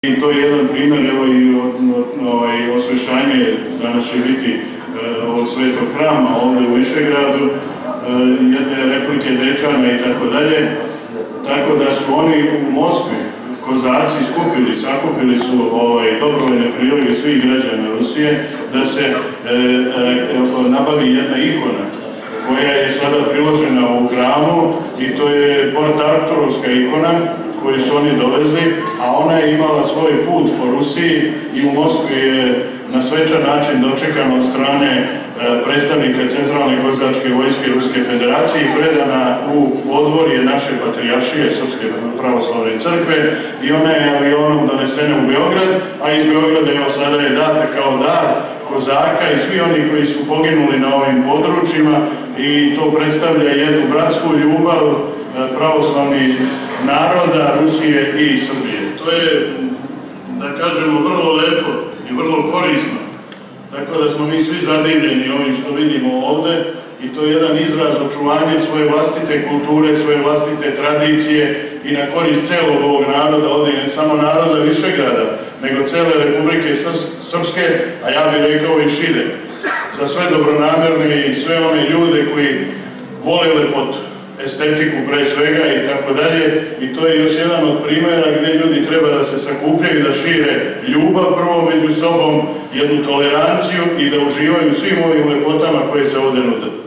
I to je jedan primjer, evo i osvešćanje, danas će biti ovog svetog hrama ovdje u Višegradu, jedne replike Dečana i tako dalje, tako da su oni u Moskvi, kozaci, sakupili su dobrovoljne priloge svih građana Rusije da se nabavi jedna ikona koja je sada priložena u hramu i to je Port Arturovska ikona koju su oni dovezli, a ona je imala svoj put po Rusiji i u Moskvi je na svečan način dočekana od strane predstavnika Centralne kozačke vojske Ruske federacije i predana u podvorje naše patrijaršije Srpske pravoslavne crkve i ona je avionom donesena u Beograd, a iz Beograda evo sada je data kao dar kozaka i svi oni koji su poginuli na ovim područjima i to predstavlja jednu bratsku ljubav pravoslavnih naroda Rusije i Srbije. To je, da kažemo, vrlo lepo i vrlo korisno. Tako da smo mi svi zadivljeni ovim što vidimo ovde i to je jedan izraz očuvanja svoje vlastite kulture, svoje vlastite tradicije i na korist celog ovog naroda, ovde i ne samo naroda Višegrada, nego cele Republike Srpske, a ja bih rekao i šire. Za sve dobronamerne i sve one ljude koji vole lepotu, estetiku pre svega i tako dalje, i to je još jedan od primjera gdje ljudi treba da se sakupljaju i da šire ljubav prvo među sobom, jednu toleranciju i da uživaju svim ovim lepotama koje se ovdje nude.